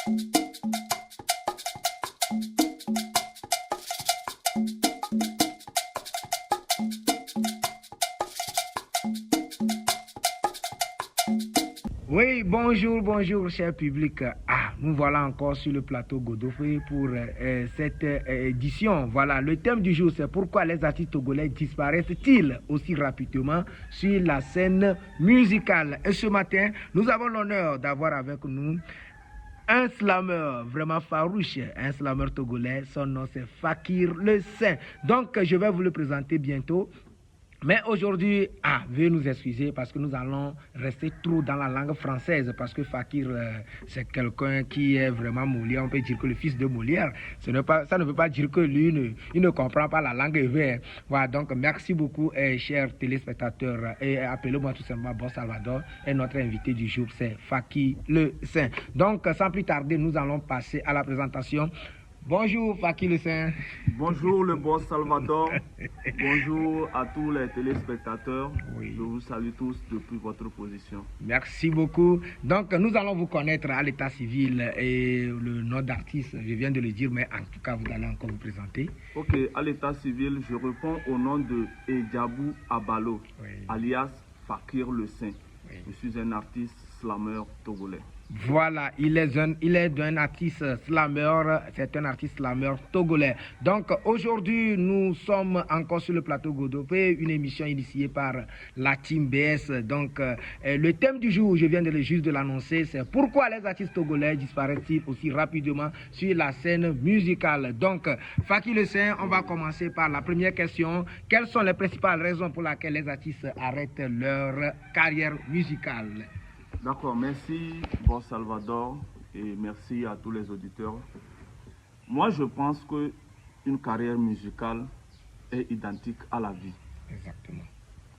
Oui, bonjour, cher public. Nous voilà encore sur le plateau Godofé pour cette édition. Voilà, le thème du jour, c'est pourquoi les artistes togolais disparaissent-ils aussi rapidement sur la scène musicale. Et ce matin, nous avons l'honneur d'avoir avec nous un slammer vraiment farouche, un slammer togolais. Son nom, c'est Fakir Le Saint. Donc, je vais vous le présenter bientôt. Mais aujourd'hui, veuillez nous excuser parce que nous allons rester trop dans la langue française parce que Fakir, c'est quelqu'un qui est vraiment Molière. On peut dire que le fils de Molière, ça ne veut pas dire que lui, il ne comprend pas la langue hébreu. Voilà, donc merci beaucoup, chers téléspectateurs. Et appelez-moi tout simplement Bon Salvador. Et notre invité du jour, c'est Fakir Le Saint. Donc, sans plus tarder, nous allons passer à la présentation. Bonjour Fakir Le Saint. Bonjour le Bon Salvador. Bonjour à tous les téléspectateurs. Oui. Je vous salue tous depuis votre position. Merci beaucoup. Donc nous allons vous connaître à l'état civil et le nom d'artiste, je viens de le dire, mais en tout cas vous allez encore vous présenter. Ok, à l'état civil, je réponds au nom de Edjabou Abalo, alias Fakir Le Saint. Oui. Je suis un artiste slammer togolais. Voilà, il est un artiste slammer, c'est un artiste slammer togolais. Donc aujourd'hui, nous sommes encore sur le plateau Godopé, une émission initiée par la team BS. Donc le thème du jour, je viens juste de l'annoncer, c'est pourquoi les artistes togolais disparaissent-ils aussi rapidement sur la scène musicale. Donc Fakir Le Saint, on va commencer par la première question. Quelles sont les principales raisons pour lesquelles les artistes arrêtent leur carrière musicale? D'accord, merci Bon Salvador et merci à tous les auditeurs. Moi, je pense qu'une carrière musicale est identique à la vie. Exactement.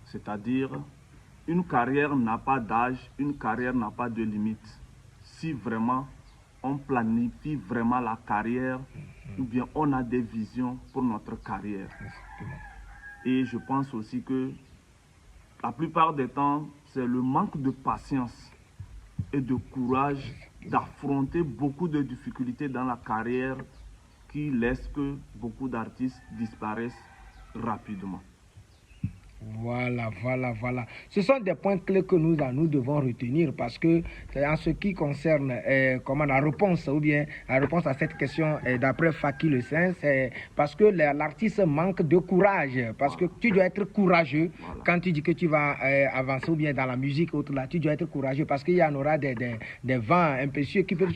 C'est-à-dire, une carrière n'a pas d'âge, une carrière n'a pas de limite. Si vraiment on planifie vraiment la carrière, ou bien on a des visions pour notre carrière. Exactement. Et je pense aussi que la plupart des temps, c'est le manque de patience et de courage d'affronter beaucoup de difficultés dans la carrière qui laisse que beaucoup d'artistes disparaissent rapidement. Voilà. Ce sont des points clés que nous devons retenir parce que en ce qui concerne la réponse ou bien la réponse à cette question d'après Fakir Le Saint, c'est parce que l'artiste manque de courage. Parce que tu dois être courageux quand tu dis que tu vas avancer ou bien dans la musique ou autre là, tu dois être courageux parce qu'il y en aura des vents impétueux qui peuvent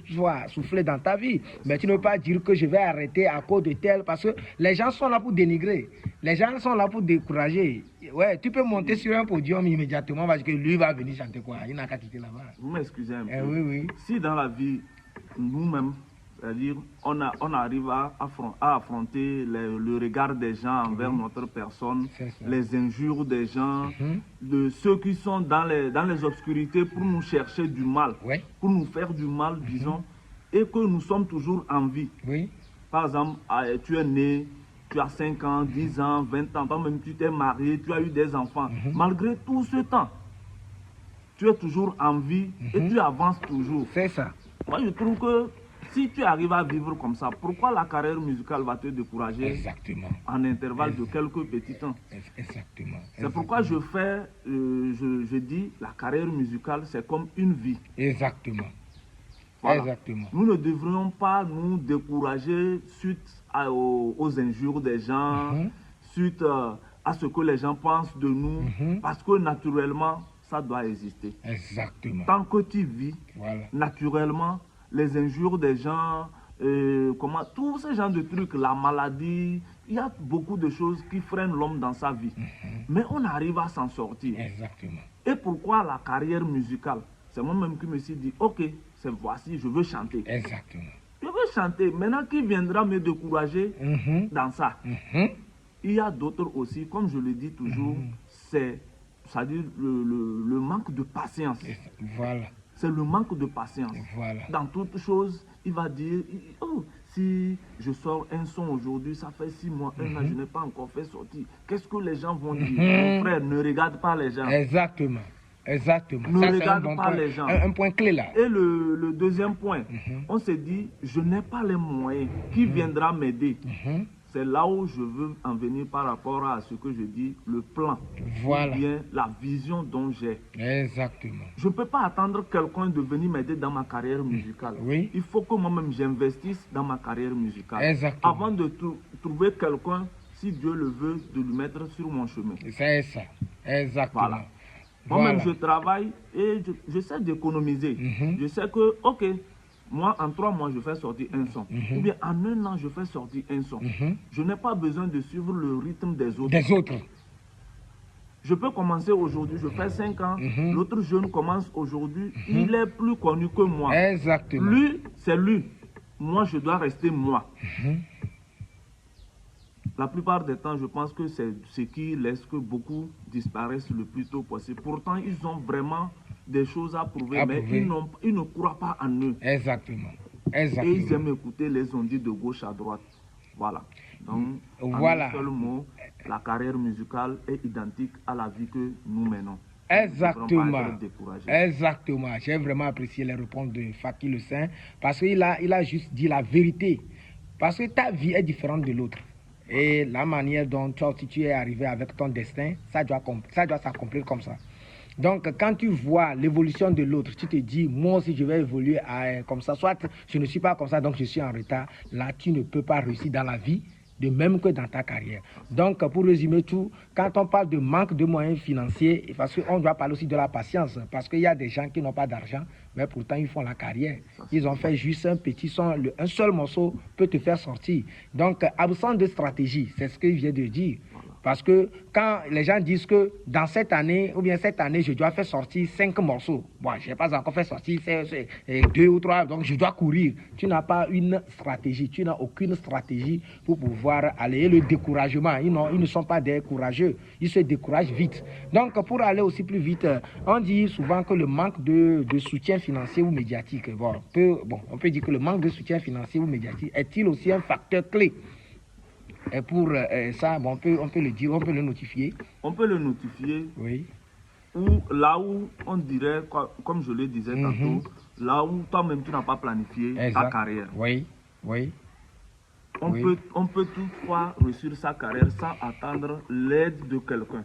souffler dans ta vie. Mais tu ne peux pas dire que je vais arrêter à cause de tel parce que les gens sont là pour dénigrer. Les gens sont là pour décourager. Ouais, tu peux monter sur un podium immédiatement parce que lui va venir chanter quoi. Il n'a qu'à quitter là-bas. Vous m'excusez un peu. Oui. Si dans la vie, nous-mêmes, c'est-à-dire, on arrive à affronter le regard des gens envers notre personne, les injures des gens, de ceux qui sont dans les obscurités pour nous chercher du mal, pour nous faire du mal, disons, et que nous sommes toujours en vie. Oui. Par exemple, tu es né, tu as 5 ans, 10 ans, 20 ans, toi-même tu t'es marié, tu as eu des enfants. Malgré tout ce temps, tu es toujours en vie et tu avances toujours. C'est ça. Moi, je trouve que si tu arrives à vivre comme ça, pourquoi la carrière musicale va te décourager? Exactement. En intervalle de quelques petits temps? Exactement. C'est pourquoi je dis la carrière musicale, c'est comme une vie. Exactement. Voilà. Exactement. Nous ne devrions pas nous décourager suite aux injures des gens, suite à ce que les gens pensent de nous, parce que naturellement, ça doit exister. Exactement. Tant que tu vis, naturellement, les injures des gens, tous ces genres de trucs, la maladie, il y a beaucoup de choses qui freinent l'homme dans sa vie. Mais on arrive à s'en sortir. Exactement. Et pourquoi la carrière musicale? C'est moi-même qui me suis dit, ok, voici, je veux chanter. Exactement. Je veux chanter. Maintenant, qui viendra me décourager dans ça? Il y a d'autres aussi, comme je le dis toujours, c'est-à-dire le manque de patience. Voilà. C'est le manque de patience. Voilà. Dans toute chose, il va dire, oh, si je sors un son aujourd'hui, ça fait 6 mois, 1 an, je n'ai pas encore fait sortir. Qu'est-ce que les gens vont dire? Mon frère, ne regarde pas les gens. Exactement. Exactement. Ne Ça, regarde bon pas point, les gens. Un point clé là. Et le deuxième point, on s'est dit, je n'ai pas les moyens. Qui viendra m'aider? C'est là où je veux en venir par rapport à ce que je dis, le plan. Voilà. Ou bien la vision dont j'ai. Exactement. Je ne peux pas attendre quelqu'un de venir m'aider dans ma carrière musicale. Oui. Il faut que moi-même j'investisse dans ma carrière musicale. Exactement. Avant de trouver quelqu'un, si Dieu le veut, de le mettre sur mon chemin. C'est ça. Exactement. Voilà. Moi-même, je travaille et j'essaie d'économiser. Je sais que, ok, moi, en 3 mois, je fais sortir un son. Ou bien en 1 an, je fais sortir un son. Je n'ai pas besoin de suivre le rythme des autres. Je peux commencer aujourd'hui, je fais 5 ans. L'autre jeune commence aujourd'hui. Il est plus connu que moi. Exactement. Lui, c'est lui. Moi, je dois rester moi. La plupart des temps, je pense que c'est ce qui laisse que beaucoup disparaissent le plus tôt possible. Pourtant, ils ont vraiment des choses à prouver, mais ils ne croient pas en eux. Exactement. Et ils aiment écouter les ondits de gauche à droite. Voilà. Donc, en un seul mot, la carrière musicale est identique à la vie que nous menons. Exactement. Exactement. J'ai vraiment apprécié les réponses de Faki Le Saint parce qu'il a juste dit la vérité. Parce que ta vie est différente de l'autre. Et la manière dont toi, si tu es arrivé avec ton destin, ça doit s'accomplir comme ça. Donc, quand tu vois l'évolution de l'autre, tu te dis, moi aussi, je vais évoluer comme ça. Soit je ne suis pas comme ça, donc je suis en retard. Là, tu ne peux pas réussir dans la vie, de même que dans ta carrière. Donc, pour résumer tout, quand on parle de manque de moyens financiers, parce qu'on doit parler aussi de la patience, parce qu'il y a des gens qui n'ont pas d'argent, mais pourtant ils font la carrière. Ils ont fait juste un petit son, un seul morceau peut te faire sortir. Donc, absence de stratégie, c'est ce que je viens de dire. Parce que quand les gens disent que dans cette année, ou bien cette année, je dois faire sortir 5 morceaux. Bon, je n'ai pas encore fait sortir 2 ou 3, donc je dois courir. Tu n'as pas une stratégie, tu n'as aucune stratégie pour pouvoir aller. Et le découragement, ils ne sont pas des courageux, ils se découragent vite. Donc, pour aller aussi plus vite, on dit souvent que le manque de soutien financier ou médiatique, on peut dire que le manque de soutien financier ou médiatique est-il aussi un facteur clé? Et pour ça, bon, on peut le dire, on peut le notifier. On peut le notifier. Oui. Ou là où on dirait, comme je le disais tantôt, là où toi-même tu n'as pas planifié ta carrière. Oui, oui. On peut toutefois réussir sa carrière sans attendre l'aide de quelqu'un.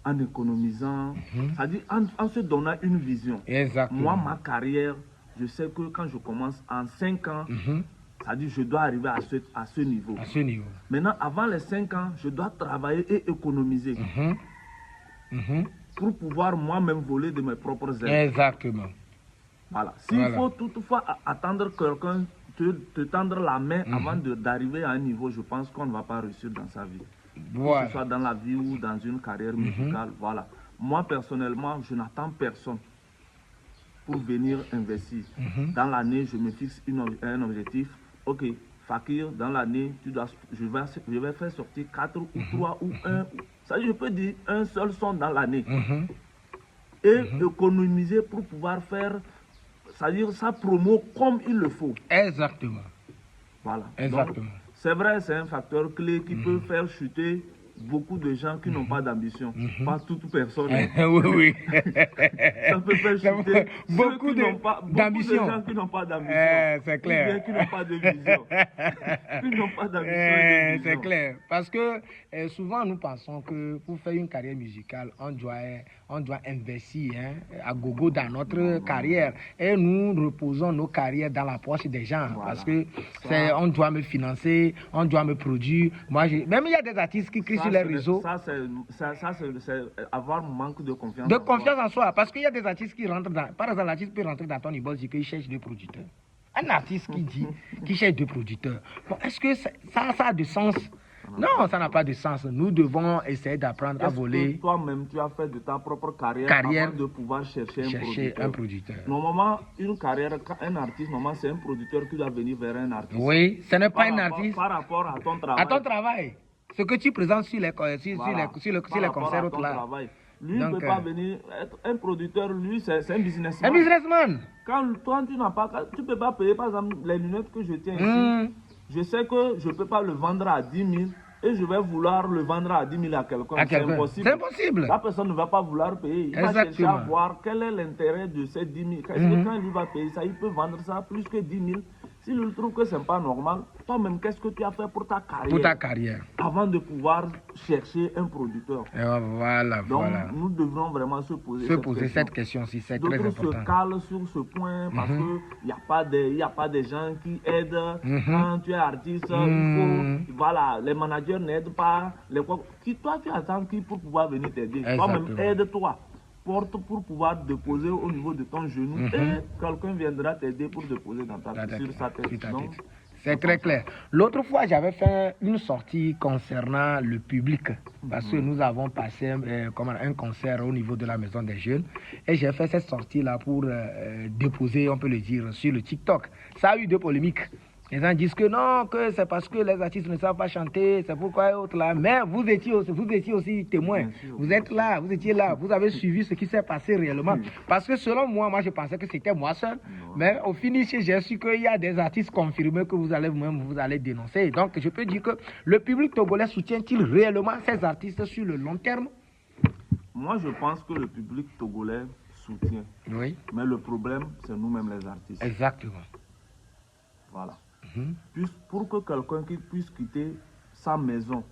En économisant, c'est-à-dire en se donnant une vision. Exactement. Moi, ma carrière, je sais que quand je commence en 5 ans, c'est-à-dire je dois arriver à ce niveau. À ce niveau. Maintenant, avant les 5 ans, je dois travailler et économiser pour pouvoir moi-même voler de mes propres ailes. Exactement. Voilà. S'il faut toutefois attendre quelqu'un te tendre la main avant d'arriver à un niveau, je pense qu'on ne va pas réussir dans sa vie. Voilà. Que ce soit dans la vie ou dans une carrière musicale. Voilà. Moi, personnellement, je n'attends personne pour venir investir. Dans l'année, je me fixe un objectif. Ok, Fakir, dans l'année, je vais faire sortir 4 ou 3 ou 1. Ça, je peux dire un seul son dans l'année. Et économiser pour pouvoir faire, c'est-à-dire sa promo comme il le faut. Exactement. Voilà. Exactement. C'est vrai, c'est un facteur clé qui peut faire chuter beaucoup de gens qui n'ont pas d'ambition. Pas toute personne. Oui. Ça peut faire chuter beaucoup de gens qui n'ont pas d'ambition. C'est clair. Ou bien qui n'ont pas de vision. Qui n'ont pas d'ambition. C'est clair. Parce que souvent nous pensons que pour faire une carrière musicale, on doit investir à gogo dans notre carrière. Et nous reposons nos carrières dans la poche des gens. Voilà. Parce que on doit me financer, on doit me produire. Même il y a des artistes qui crient sur les réseaux. Ça, c'est avoir manque de confiance. De confiance en soi. Parce qu'il y a des artistes qui rentrent dans. Par exemple, l'artiste peut rentrer dans ton inbox et dire qu'il cherche 2 producteurs. Un artiste qui dit qu'il cherche 2 producteurs. Bon, est-ce que ça a du sens? Non, ça n'a pas de sens. Nous devons essayer d'apprendre à voler. Toi-même, tu as fait de ta propre carrière avant de pouvoir chercher un producteur. Normalement, une carrière, un artiste, normalement, c'est un producteur qui doit venir vers un artiste. Oui, ce n'est pas un artiste. Par rapport à ton travail. À ton travail. Ce que tu présentes sur les concerts. Lui ne peut pas venir être un producteur, lui, c'est un businessman. Un businessman. Quand toi, tu ne peux pas payer, par exemple, les lunettes que je tiens ici. Je sais que je ne peux pas le vendre à 10 000 et je vais vouloir le vendre à 10 000 à quelqu'un. C'est impossible. C'est impossible. La personne ne va pas vouloir payer. Il va chercher à voir quel est l'intérêt de ces 10 000. Quand il lui va payer ça, il peut vendre ça plus que 10 000. S'il trouve que ce n'est pas normal, toi-même, qu'est-ce que tu as fait pour ta carrière? Pour ta carrière. Avant de pouvoir chercher un producteur. Et voilà, donc, voilà. nous devrons vraiment se poser cette question. Si c'est très important. D'autres se calent sur ce point parce qu'il n'y a pas de gens qui aident. Quand tu es artiste, il faut, voilà, les managers n'aident pas. Toi, tu attends qui pour pouvoir venir t'aider? Toi-même, aide-toi. Porte pour pouvoir déposer au niveau de ton genou et quelqu'un viendra t'aider pour déposer dans sur sa tête. C'est très clair. L'autre fois, j'avais fait une sortie concernant le public parce que nous avons passé un concert au niveau de la Maison des Jeunes et j'ai fait cette sortie-là pour déposer, on peut le dire, sur le TikTok. Ça a eu deux polémiques. Les gens disent que non, que c'est parce que les artistes ne savent pas chanter, c'est pourquoi et autres là. Mais vous étiez aussi témoin. Vous êtes là, vous étiez là, vous avez suivi ce qui s'est passé réellement. Parce que selon moi, je pensais que c'était moi seul. Mais au finish, j'ai su qu'il y a des artistes confirmés que vous allez dénoncer. Donc je peux dire que le public togolais soutient-il réellement ces artistes sur le long terme? Moi, je pense que le public togolais soutient. Oui. Mais le problème, c'est nous-mêmes les artistes. Exactement. Voilà. Pour que quelqu'un qui puisse quitter sa maison,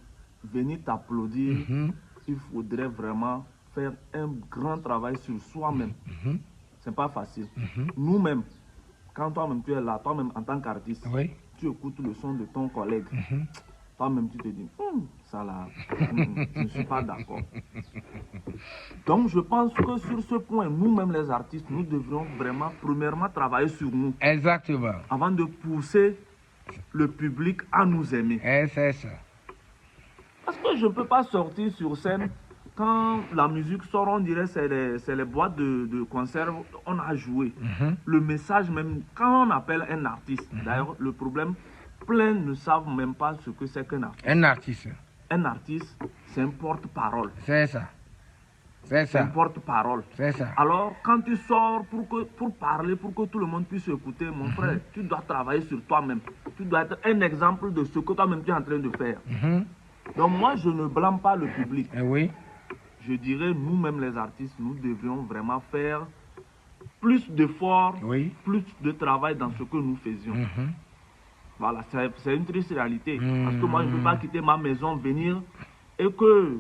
venir t'applaudir, il faudrait vraiment faire un grand travail sur soi-même. C'est pas facile. Nous-mêmes, quand toi-même tu es là, toi-même en tant qu'artiste, tu écoutes le son de ton collègue. Toi-même tu te dis, ça là, je ne suis pas d'accord. Donc je pense que sur ce point, nous-mêmes les artistes, nous devrions vraiment premièrement travailler sur nous. Exactement. Avant de pousser le public à nous aimer. C'est ça. Parce que je ne peux pas sortir sur scène quand la musique sort, on dirait que c'est les boîtes de conserve, on a joué. Le message même, quand on appelle un artiste, d'ailleurs le problème, plein ne savent même pas ce que c'est qu'un artiste. Un artiste. Un artiste, c'est un porte-parole. C'est ça. C'est un porte-parole. C'est ça. Alors, quand tu sors pour parler, pour que tout le monde puisse écouter, mon frère, tu dois travailler sur toi-même. Tu dois être un exemple de ce que toi-même tu es en train de faire. Donc moi, je ne blâme pas le public. Oui. Je dirais, nous-mêmes les artistes, nous devrions vraiment faire plus d'efforts, plus de travail dans ce que nous faisions. Voilà, c'est une triste réalité. Parce que moi, je ne peux pas quitter ma maison, venir et que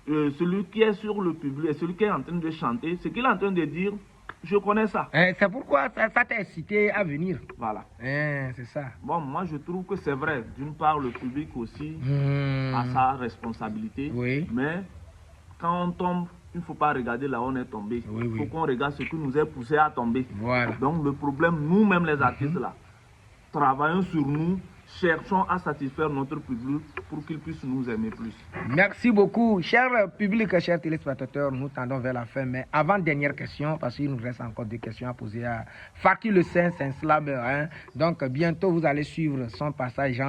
celui qui est sur le public, celui qui est en train de chanter, ce qu'il est en train de dire, je connais ça. C'est pourquoi ça t'a incité à venir. Voilà. C'est ça. Bon, moi je trouve que c'est vrai. D'une part, le public aussi a sa responsabilité. Mais quand on tombe, il ne faut pas regarder là où on est tombé. Il faut qu'on regarde ce qui nous est poussé à tomber. Voilà. Donc le problème, nous-mêmes les artistes là, travaillons sur nous. Cherchons à satisfaire notre public pour qu'il puisse nous aimer plus. Merci beaucoup. Cher public, chers téléspectateurs, nous tendons vers la fin. Mais avant, dernière question, parce qu'il nous reste encore des questions à poser à Faki Le Saint, c'est un slammer. Donc, bientôt, vous allez suivre son passage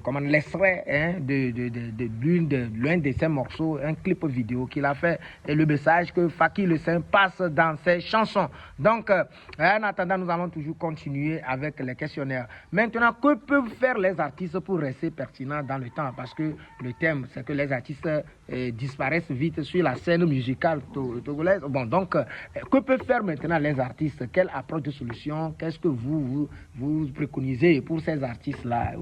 comme l'extrait de l'un de ses morceaux, un clip vidéo qu'il a fait, et le message que Faki Le Saint passe dans ses chansons. Donc, en attendant, nous allons toujours continuer avec les questionnaires. Maintenant, que peuvent faire les artistes pour rester pertinents dans le temps? Parce que le thème, c'est que les artistes disparaissent vite sur la scène musicale togolaise. Bon, donc, que peuvent faire maintenant les artistes? Quelle approche de solution? Qu'est-ce que vous préconisez pour ces artistes-là?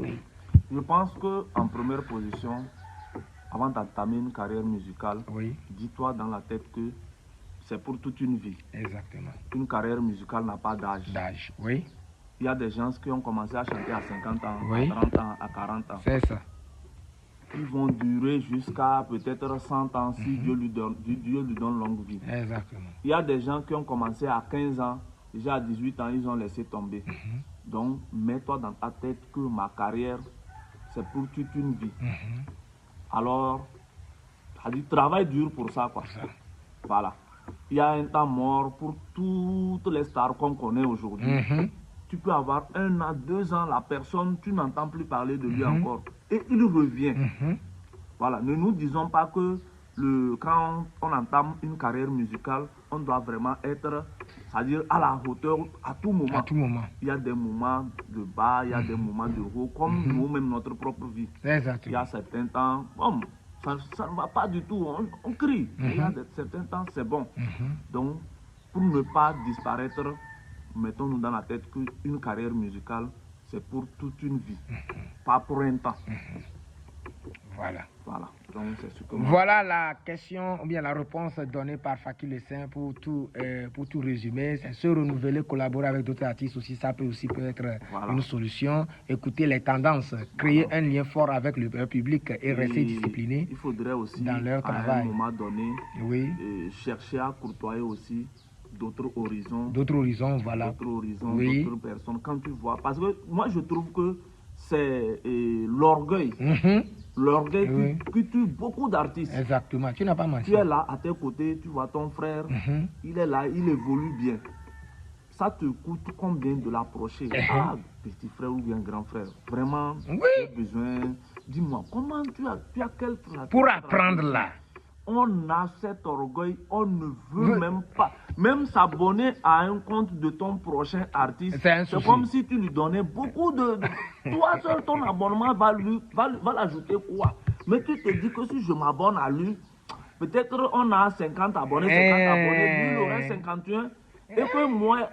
Je pense qu'en première position, avant d'entamer une carrière musicale, dis-toi dans la tête que c'est pour toute une vie. Exactement. Une carrière musicale n'a pas d'âge. D'âge, Il y a des gens qui ont commencé à chanter à 50 ans, à 30 ans, à 40 ans. C'est ça. Ils vont durer jusqu'à peut-être 100 ans si Dieu lui donne longue vie. Exactement. Il y a des gens qui ont commencé à 15 ans, déjà à 18 ans, ils ont laissé tomber. Donc, mets-toi dans ta tête que ma carrière, c'est pour toute une vie. Alors, travaille dur pour ça, quoi. Voilà. Il y a un temps mort pour toutes les stars qu'on connaît aujourd'hui. Tu peux avoir 1 an, 2 ans, la personne, tu n'entends plus parler de lui encore. Et il revient. Voilà, ne nous disons pas que quand on entame une carrière musicale, on doit vraiment être c'est-à-dire à la hauteur, à tout moment. À tout moment. Il y a des moments de bas, il y a des moments de haut, comme nous-mêmes, notre propre vie. Exactement. Il y a certains temps, bon, ça ne va pas du tout, on crie. Il y a certains temps, c'est bon. Donc, pour ne pas disparaître, mettons-nous dans la tête qu'une carrière musicale, c'est pour toute une vie, pas pour un temps. Voilà. Voilà. Donc, c'est ce que voilà la question, ou bien la réponse donnée par Fakir Le Saint pour tout résumer. C'est se renouveler, collaborer avec d'autres artistes aussi, ça peut aussi être une solution. Écouter les tendances, créer un lien fort avec le public et rester discipliné. Il faudrait aussi, dans leur travail. À un moment donné, chercher à courtoyer aussi d'autres horizons. D'autres horizons, voilà. D'autres horizons, d'autres personnes. Quand tu vois, parce que moi je trouve que c'est l'orgueil. L'orgueil qui tue beaucoup d'artistes. Exactement, tu n'as pas menti. Tu es là, à tes côtés, tu vois ton frère, il est là, il évolue bien. Ça te coûte combien de l'approcher? Ah, petit frère ou bien grand frère, vraiment, tu as besoin. Dis-moi, comment tu as quel... Pour apprendre là. On a cet orgueil, on ne veut même pas. Même s'abonner à un compte de ton prochain artiste, c'est comme si tu lui donnais beaucoup de... Toi seul, ton abonnement va l'ajouter quoi? Mais tu te dis que si je m'abonne à lui, peut-être on a 50 abonnés, 50 abonnés, lui il aurait 51. Et que moi,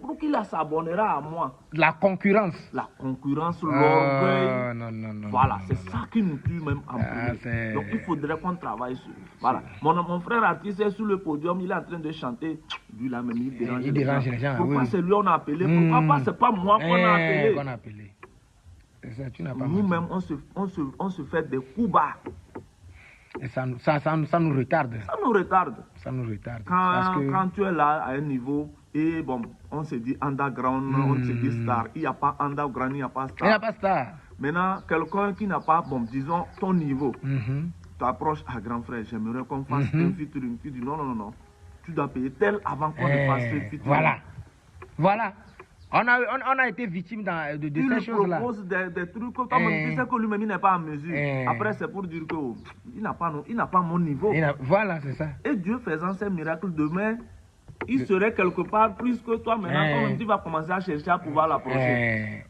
pour qu'il s'abonnera à moi? La concurrence. La concurrence, l'orgueil. Non. Voilà, c'est ça qui nous tue même en premier. Donc il faudrait qu'on travaille sur. Voilà. Mon frère artiste est sur le podium, il est en train de chanter. Lui là même, il dérange les gens. Pourquoi c'est lui qu'on a appelé? Pourquoi pas c'est pas moi qu'on a appelé? Ça, tu n'as pas nous-mêmes, on se fait des coups bas. Et ça nous retarde. Ça nous retarde. Ça nous retarde. Quand tu es là à un niveau, et bon, on se dit underground, on se dit star. Il n'y a pas underground, il n'y a pas star. Il n'y a pas star. Maintenant, quelqu'un qui n'a pas, bon, disons, ton niveau, tu approches à grand frère, j'aimerais qu'on fasse un featuring. Tu dis non. Tu dois payer tel avant qu'on ne fasse ce featuring. Voilà. On a été victime de ces choses-là. Il propose des trucs comme tu sais que lui-même il n'est pas en mesure. Après, c'est pour dire qu'il n'a pas mon niveau. Voilà, c'est ça. Et Dieu faisant ces miracles demain, il serait quelque part plus que toi. Maintenant, tu vas commencer à chercher à pouvoir l'approcher.